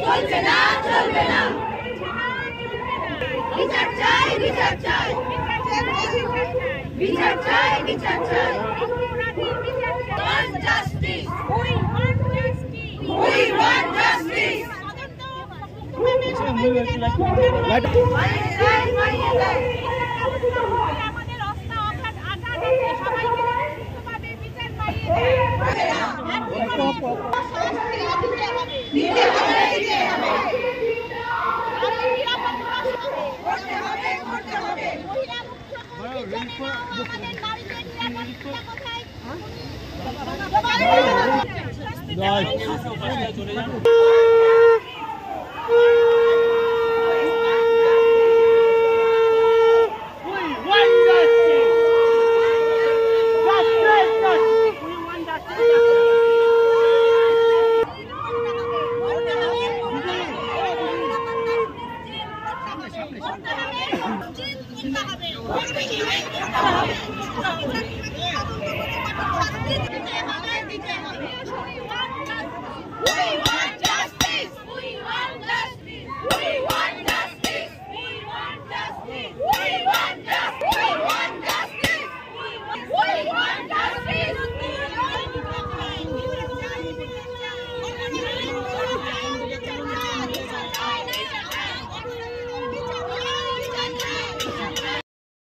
চলছে না, চলবে না, বিচার চাই, বিচার চাই, বিচার চাই, বিচার চাই, justice, we want justice, we want justice. আমাদের রাস্তা আঘাত আঘাত সবাইকে সুস্থভাবে বিচার পাইয়ে দেয়। চলে যান।